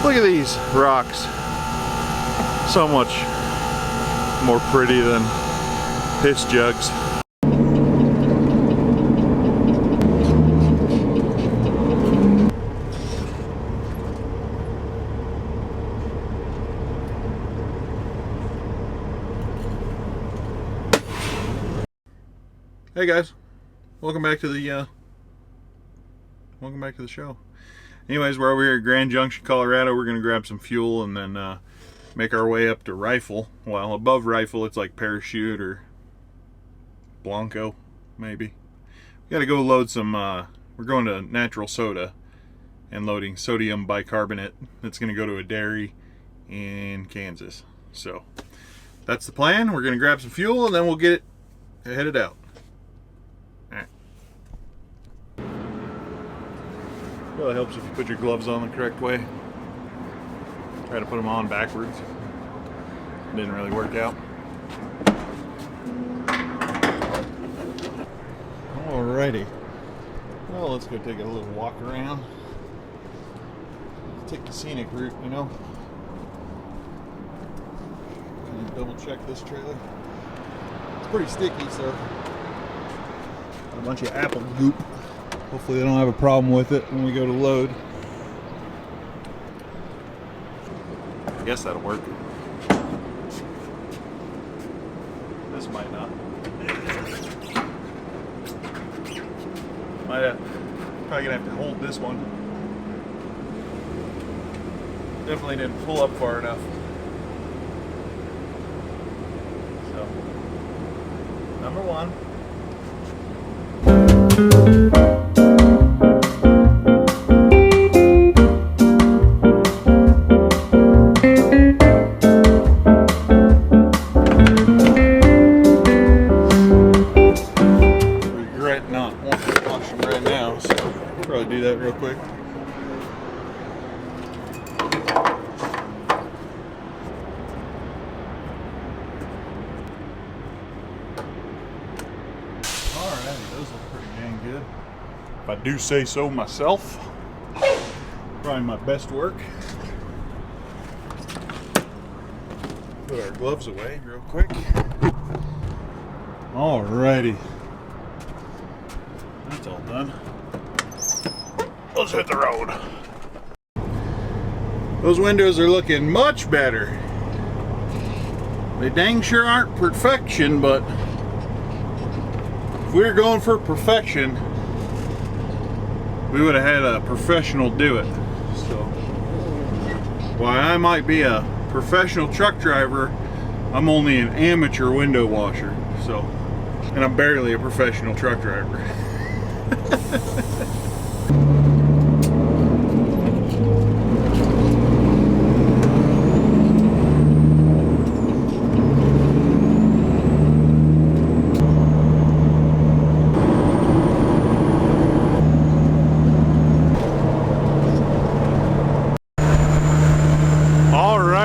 Look at these rocks. So much more pretty than piss jugs. Hey guys, welcome back to the show. Anyways, we're over here at Grand Junction, Colorado. We're gonna grab some fuel and then make our way up to Rifle. Well, above Rifle, it's like Parachute or Blanco, maybe. We gotta go load some. We're going to Natural Soda and loading sodium bicarbonate. That's gonna go to a dairy in Kansas. So that's the plan. We're gonna grab some fuel and then we'll get it headed out. Really helps if you put your gloves on the correct way. Try to put them on backwards. Didn't really work out. Alrighty. Well, let's go take a little walk around. Take the scenic route, you know. Can you double check this trailer? It's pretty sticky, so got a bunch of apple goop. Hopefully they don't have a problem with it when we go to load. I guess that'll work. This might not. Probably gonna have to hold this one. Definitely didn't pull up far enough. So, number one. Do that real quick. Alright, those look pretty dang good. If I do say so myself. Probably my best work. Put our gloves away real quick. Alrighty. That's all done. Let's hit the road. Those windows are looking much better. They dang sure aren't perfection, but if we were going for perfection, we would have had a professional do it. So, while I might be a professional truck driver, I'm only an amateur window washer. So, and I'm barely a professional truck driver.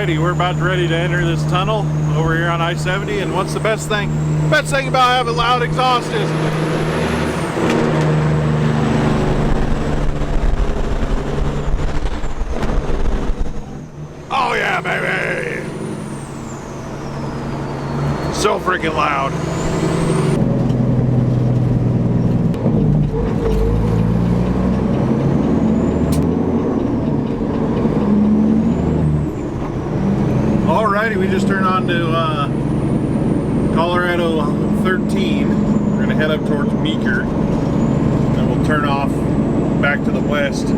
We're about ready to enter this tunnel over here on I-70, and what's the best thing? Best thing about having loud exhaust is oh yeah, baby! So freaking loud. Alrighty, we just turned on to Colorado 13. We're going to head up towards Meeker. Then we'll turn off back to the west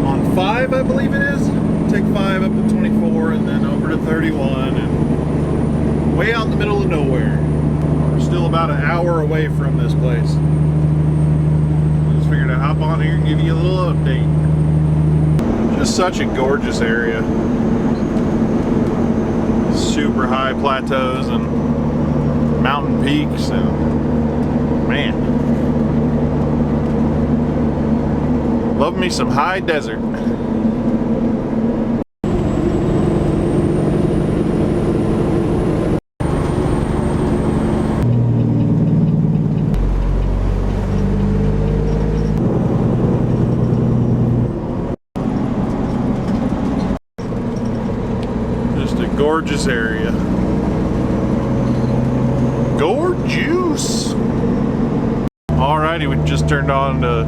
on 5, I believe it is. Take 5 up to 24 and then over to 31 and way out in the middle of nowhere. We're still about an hour away from this place. I just figured I'd hop on here and give you a little update. Just such a gorgeous area. Super high plateaus and mountain peaks, and man, love me some high desert. Gorgeous area. Gorgeous. Alrighty, we just turned on to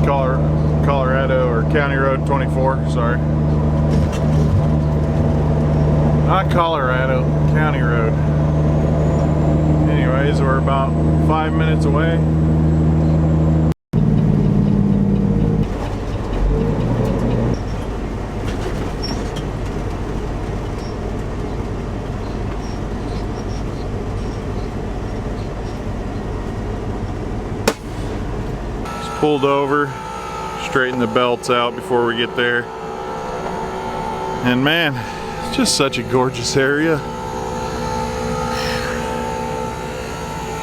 Colorado, or County Road 24, sorry. Not Colorado, County Road. Anyways, we're about 5 minutes away. Just pulled over, straighten the belts out before we get there. And man, it's just such a gorgeous area.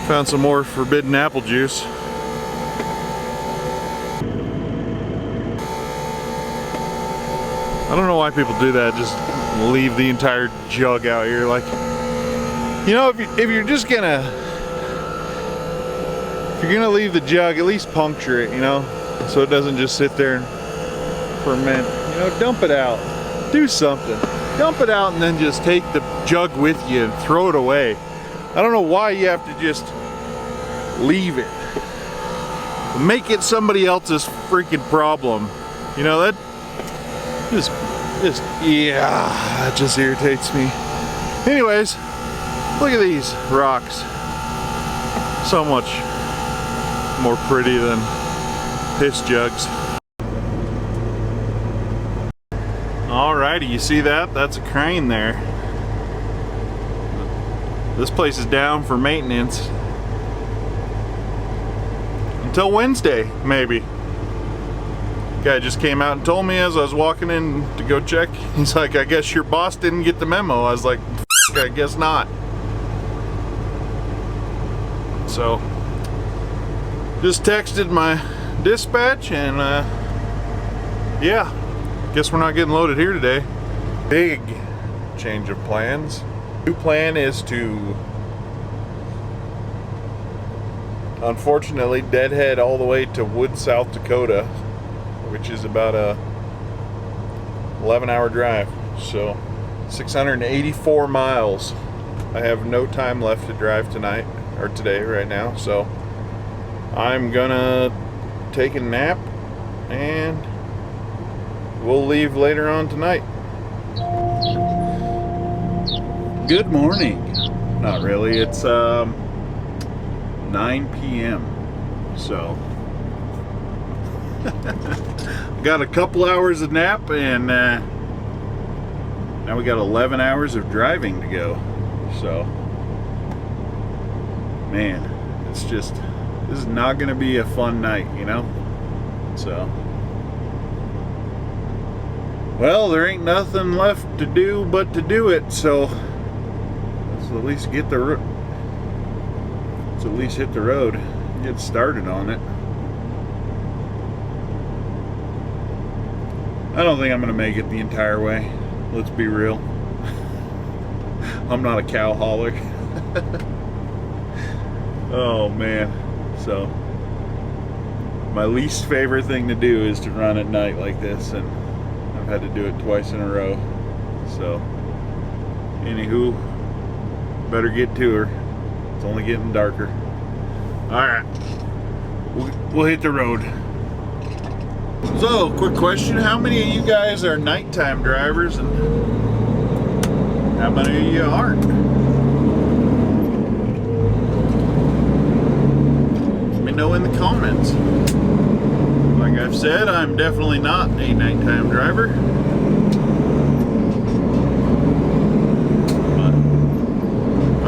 Found some more forbidden apple juice. I don't know why people do that, just leave the entire jug out here. Like, you know, if you're just gonna, if you're gonna leave the jug, at least puncture it, you know, so it doesn't just sit there and ferment. You know, dump it out. Do something. Dump it out and then just take the jug with you and throw it away. I don't know why you have to just leave it. Make it somebody else's freaking problem. You know, that just yeah, that just irritates me. Anyways, look at these rocks. So much more pretty than piss jugs. Alrighty, you see that? That's a crane there. This place is down for maintenance until Wednesday, maybe. Guy just came out and told me as I was walking in to go check. He's like, I guess your boss didn't get the memo. I was like, I guess not. So, just texted my dispatch and yeah, guess we're not getting loaded here today. Big change of plans. New plan is to, unfortunately, deadhead all the way to Wood, South Dakota, which is about a 11-hour drive. So 684 miles. I have no time left to drive tonight, or today right now, so I'm gonna take a nap and we'll leave later on tonight. Good morning. Not really, it's 9 p.m. so got a couple hours of nap and now we got 11 hours of driving to go. So man, it's just, this is not gonna be a fun night, you know. So well, there ain't nothing left to do but to do it, so let's at least get the let's at least hit the road, get started on it. I don't think I'm gonna make it the entire way, let's be real. I'm not a cow hauler. Oh man, so my least favorite thing to do is to run at night like this, and I've had to do it twice in a row. So anywho, better get to her. It's only getting darker. Alright, we'll hit the road. So, quick question, how many of you guys are nighttime drivers and how many of you aren't? Let me know in the comments. Like I've said, I'm definitely not a nighttime driver. But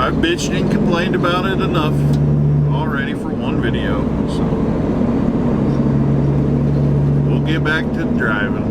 I've bitched and complained about it enough already for one video, so we'll get back to driving.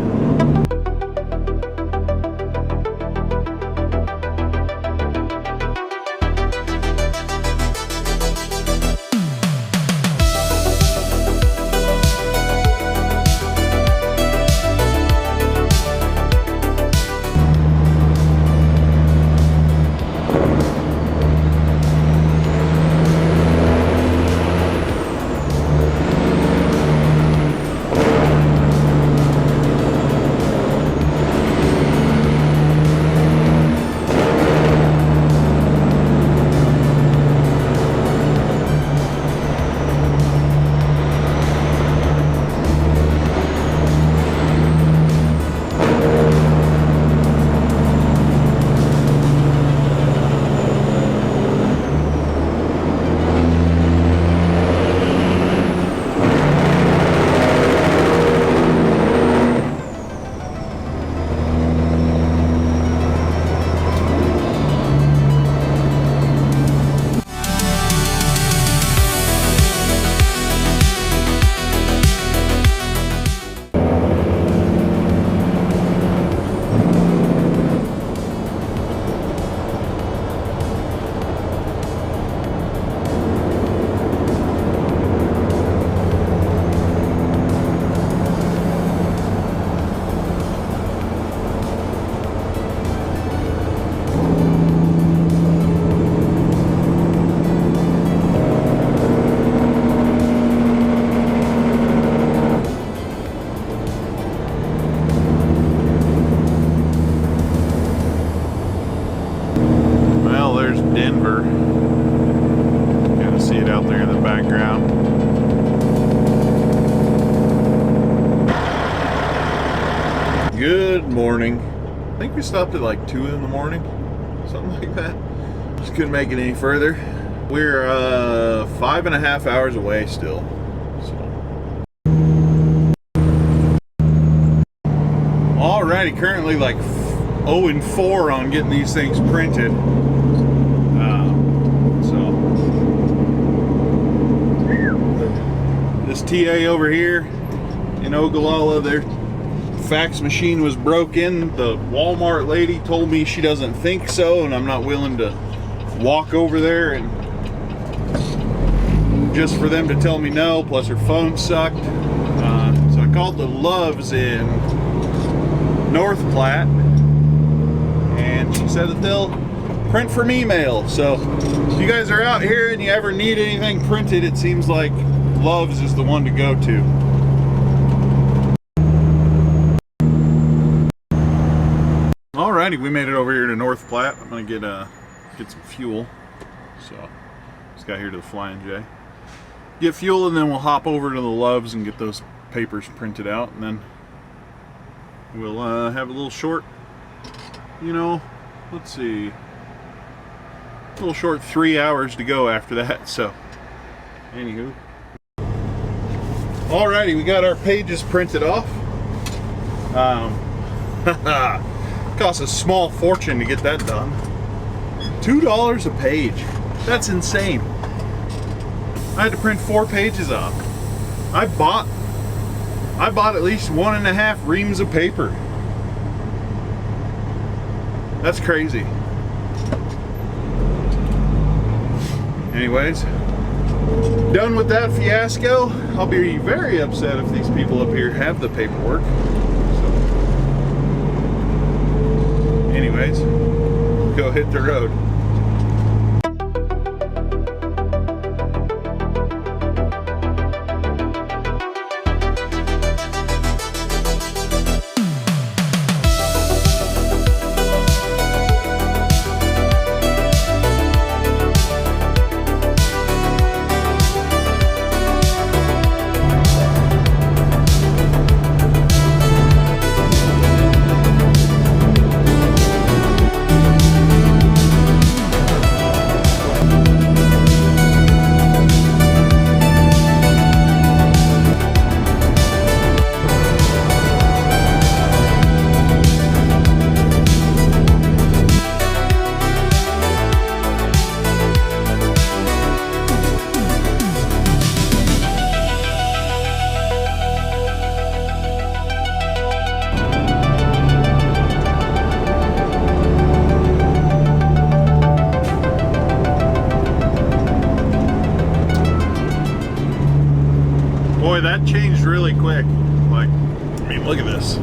Good morning. I think we stopped at like 2 in the morning, something like that. Just couldn't make it any further. We're 5.5 hours away still. So. Alrighty, currently like 0-4 on getting these things printed. This TA over here in Ogallala, their fax machine was broken. The Walmart lady told me she doesn't think so, and I'm not willing to walk over there and just for them to tell me no, plus her phone sucked. So I called the Loves in North Platte, and she said that they'll print from email. So if you guys are out here and you ever need anything printed, it seems like Loves is the one to go to. Alrighty, we made it over here to North Platte. I'm gonna get some fuel. So just got here to the Flying J. Get fuel, and then we'll hop over to the Loves and get those papers printed out, and then we'll have a little short, let's see, a little short 3 hours to go after that. So anywho, alrighty, we got our pages printed off. Cost a small fortune to get that done. $2 a page. That's insane. I had to print 4 pages off. I bought at least 1.5 reams of paper. That's crazy. Anyways, done with that fiasco. I'll be very upset if these people up here have the paperwork. So, anyways, go hit the road. Boy, that changed really quick. Like, I mean, look at this.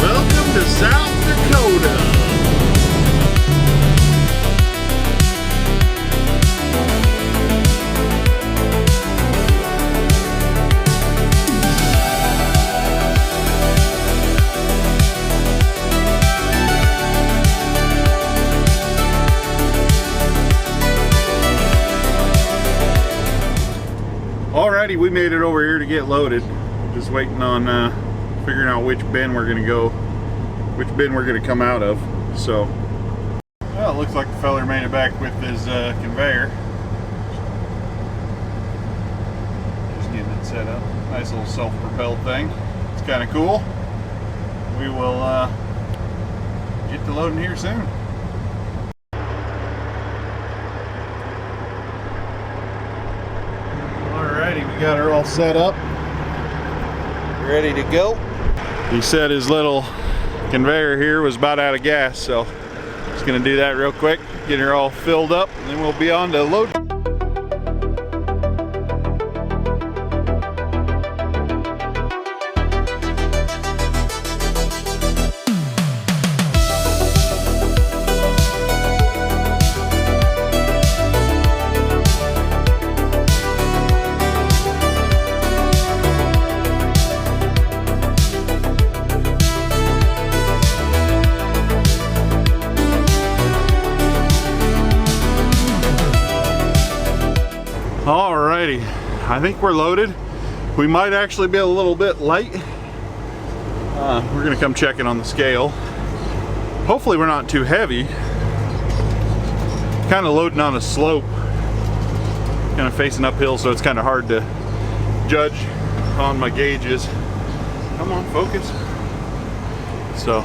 Welcome to South Dakota. Alrighty, we made it over here to get loaded. Just waiting on figuring out which bin we're gonna go, which bin we're gonna come out of. So, well, it looks like the feller made it back with his conveyor. Just getting it set up. Nice little self-propelled thing. It's kind of cool. We will get to loading here soon. We got her all set up, ready to go. He said his little conveyor here was about out of gas, so just gonna do that real quick, get her all filled up, and then we'll be on to load. Alrighty, I think we're loaded. We might actually be a little bit light. We're gonna come check it on the scale. Hopefully we're not too heavy. Kind of loading on a slope, kind of facing uphill, so it's kind of hard to judge on my gauges. Come on, focus. So,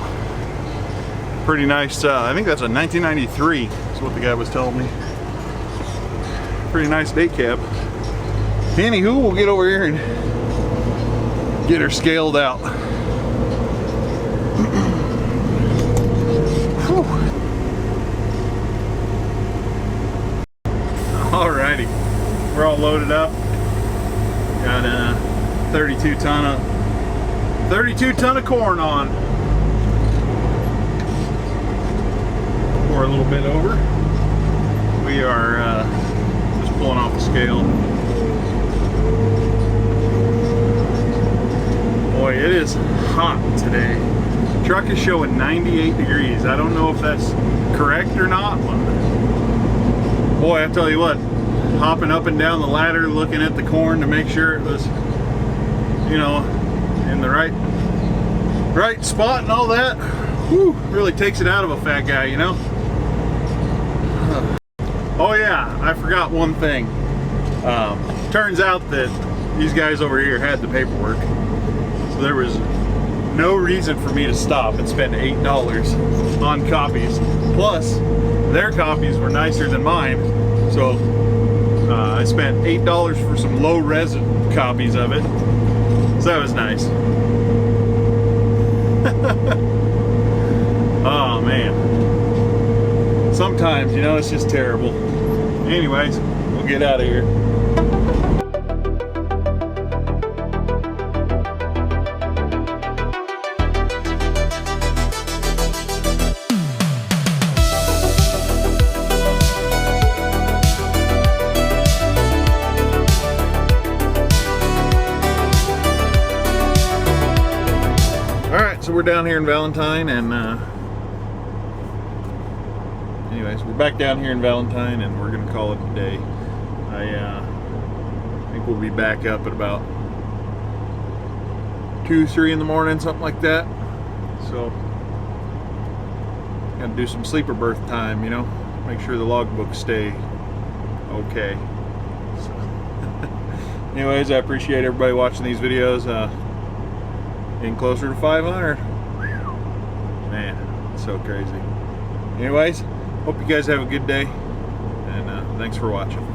pretty nice. I think that's a 1993 is what the guy was telling me. Pretty nice day cab. Anywho, we'll get over here and get her scaled out. Alrighty, we're all loaded up. Got a 32 ton of corn on. Pour a little bit over. We are just pulling off the scale. Boy, it is hot today. Truck is showing 98 degrees. I don't know if that's correct or not, but boy, I tell you what, hopping up and down the ladder, looking at the corn to make sure it was, you know, in the right spot and all that, whew, really takes it out of a fat guy, you know. Oh yeah, I forgot one thing. Turns out that these guys over here had the paperwork, so there was no reason for me to stop and spend $8 on copies. Plus, their copies were nicer than mine, so I spent $8 for some low-res copies of it. So that was nice. Oh man. Sometimes, you know, it's just terrible. Anyways, we'll get out of here. So we're down here in Valentine, and anyways, we're back down here in Valentine, and we're gonna call it a day. I think we'll be back up at about 2, 3 in the morning, something like that. So gotta do some sleeper berth time, you know, make sure the logbooks stay okay. So anyways, I appreciate everybody watching these videos. Getting closer to 500. Man, it's so crazy. Anyways, hope you guys have a good day, and thanks for watching.